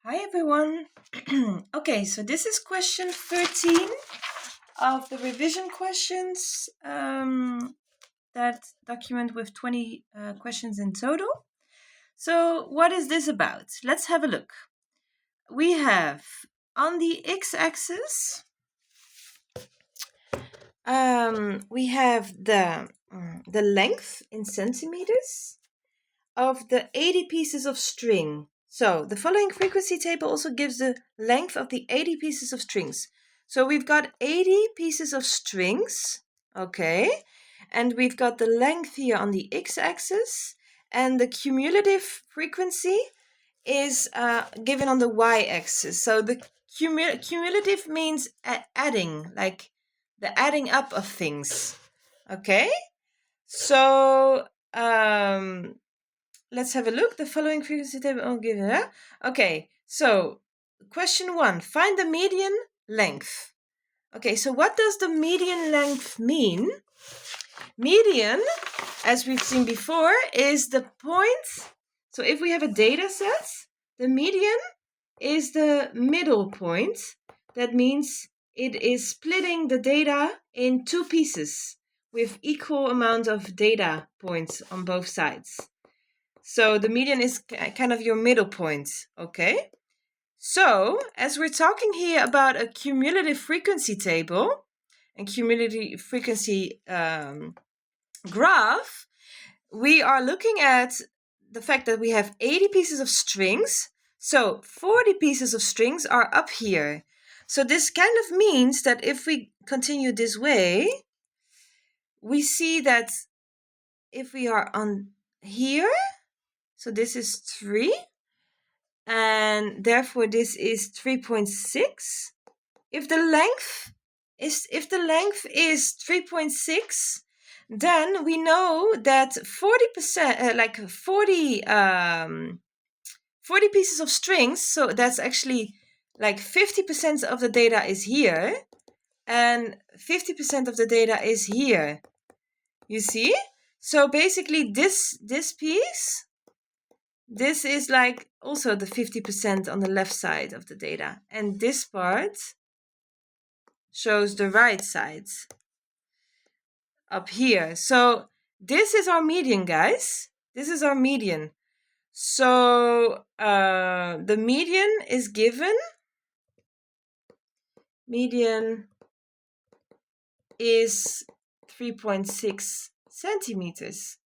Hi everyone. Okay, so this is question 13 of the revision questions, that document with 20 questions in total. So what is this about? Let's have a look. We have on the x-axis, we have the length in centimeters of the 80 pieces of string. So the following frequency table also gives the length of the 80 pieces of strings. So we've got 80 pieces of strings, okay, and we've got the length here on the x-axis, and the cumulative frequency is given on the y-axis. So the cumulative means adding, like the adding up of things, okay? So let's have a look. The following frequency table I'll give you. Okay, so question 1. Find the median length. Okay, so what does the median length mean? Median, as we've seen before, is the point. So if we have a data set, the median is the middle point. That means it is splitting the data in two pieces with equal amount of data points on both sides. So the median is kind of your middle point, okay? So, as we're talking here about a cumulative frequency table and cumulative frequency graph, we are looking at the fact that we have 80 pieces of strings. So 40 pieces of strings are up here. So this kind of means that if we continue this way, we see that if we are on here, so this is 3, and therefore this is 3.6. If the length is 3.6, then we know that 40%, 40 pieces of strings, so that's actually like 50% of the data is here, and 50% of the data is here. You see? So basically this piece, this is like also the 50% on the left side of the data. And this part shows the right side up here. So this is our median, guys. This is our median. So the median is given. Median is 3.6 centimeters.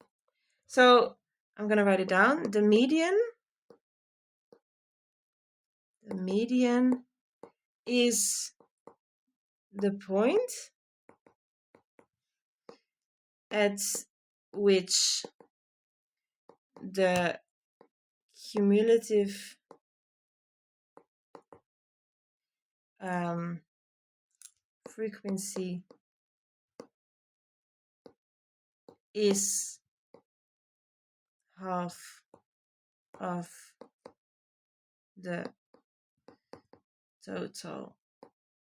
So I'm going to write it down. The median is the point at which the cumulative frequency is half of the total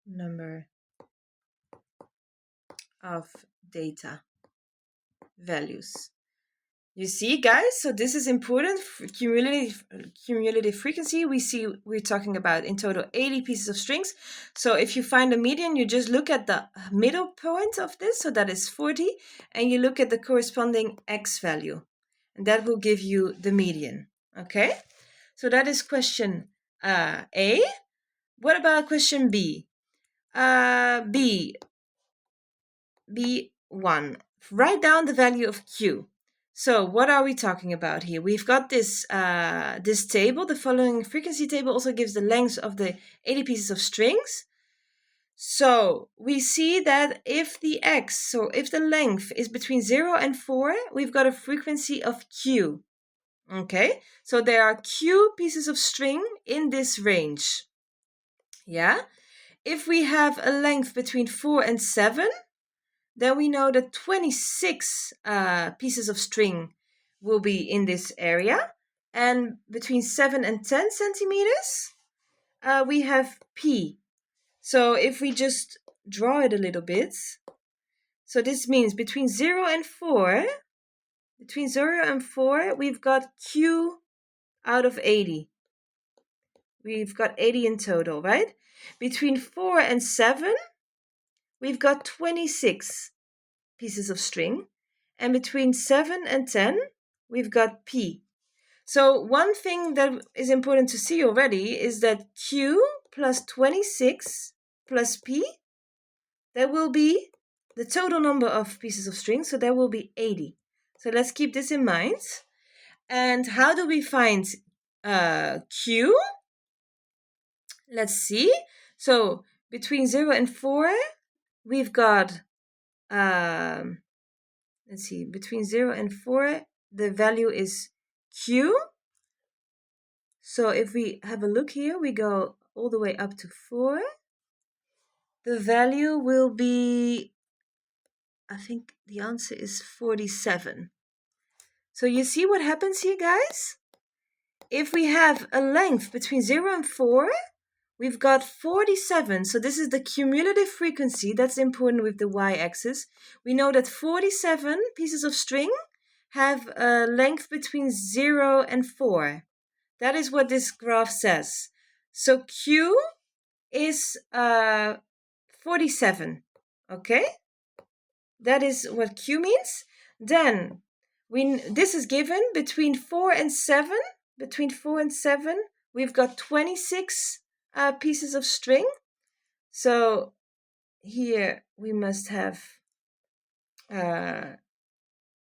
number of data values. You see, guys, so this is important. Cumulative frequency, we're talking about in total 80 pieces of strings. So if you find a median, you just look at the middle point of this, so that is 40, and you look at the corresponding x value, and that will give you the median. Okay, so that is question A. What about question B? B1. Write down the value of Q. So what are we talking about here? We've got this this table. The following frequency table also gives the length of the 80 pieces of strings. So we see that if the x, so if the length is between 0 and 4, we've got a frequency of Q. Okay, so there are Q pieces of string in this range. Yeah, if we have a length between 4 and 7, then we know that 26 pieces of string will be in this area. And between 7 and 10 centimeters, we have P. So if we just draw it a little bit, so this means between 0 and 4, we've got Q out of 80. we've got 80 in total, right? Between 4 and 7, we've got 26 pieces of string. And between 7 and 10, we've got P. So one thing that is important to see already is that Q plus 26 plus P, that will be the total number of pieces of string, so there will be 80. So let's keep this in mind. And how do we find Q? Let's see. So between 0 and 4, we've got, let's see, between 0 and 4, the value is Q. So if we have a look here, we go all the way up to 4. The value will be, I think the answer is 47. So you see what happens here, guys? If we have a length between 0 and 4, we've got 47. So this is the cumulative frequency. That's important with the y-axis. We know that 47 pieces of string have a length between 0 and 4. That is what this graph says. So Q is 47. Okay? That is what Q means. Then this is given between 4 and 7. Between 4 and 7, we've got 26 pieces of string. So here we must have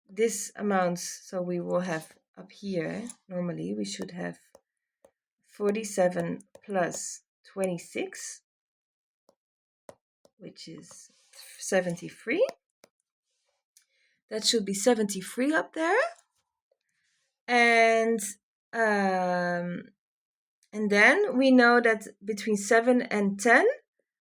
this amount. So we will have up here, normally we should have 47 plus 26, which is 73. That should be 73 up there. And then we know that between 7 and 10,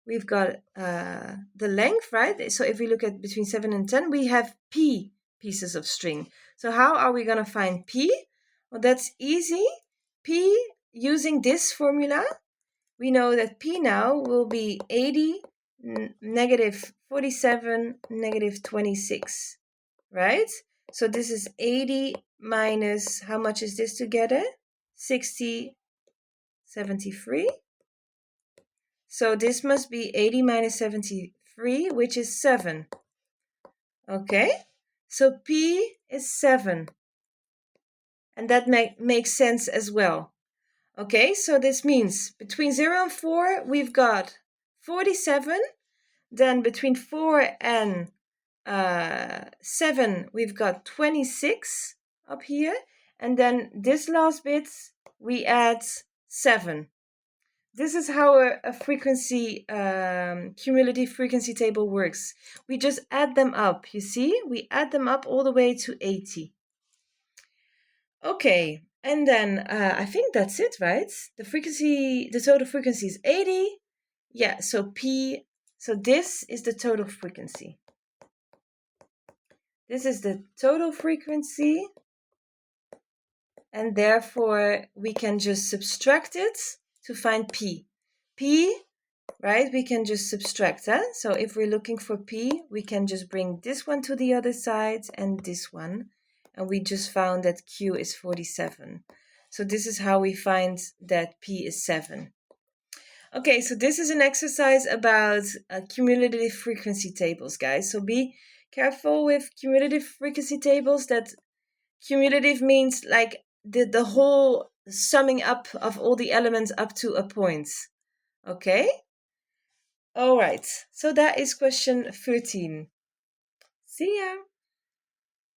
we've got the length, right? So if we look at between 7 and 10, we have P pieces of string. So how are we going to find P? Well, that's easy. P, using this formula, we know that P now will be 80, negative 47, negative 26, right? So this is 80 minus, how much is this together? 60, 73. So this must be 80 minus 73, which is 7. Okay, so P is 7. And that makes sense as well. Okay, so this means between 0 and 4, we've got 47. Then between 4 and 7, we've got 26 up here. And then this last bit, we add 7. This is how a frequency, cumulative frequency table works. We just add them up, you see? We add them up all the way to 80. Okay, and then I think that's it, right? The total frequency is 80. Yeah, so P, so this is the total frequency. This is the total frequency. And therefore, we can just subtract it to find P. P, right, we can just subtract that. So if we're looking for P, we can just bring this one to the other side and this one. And we just found that Q is 47. So this is how we find that P is 7. Okay, so this is an exercise about cumulative frequency tables, guys. So be careful with cumulative frequency tables. That cumulative means like the whole summing up of all the elements up to a point. Okay? All right, so that is question 13. See ya!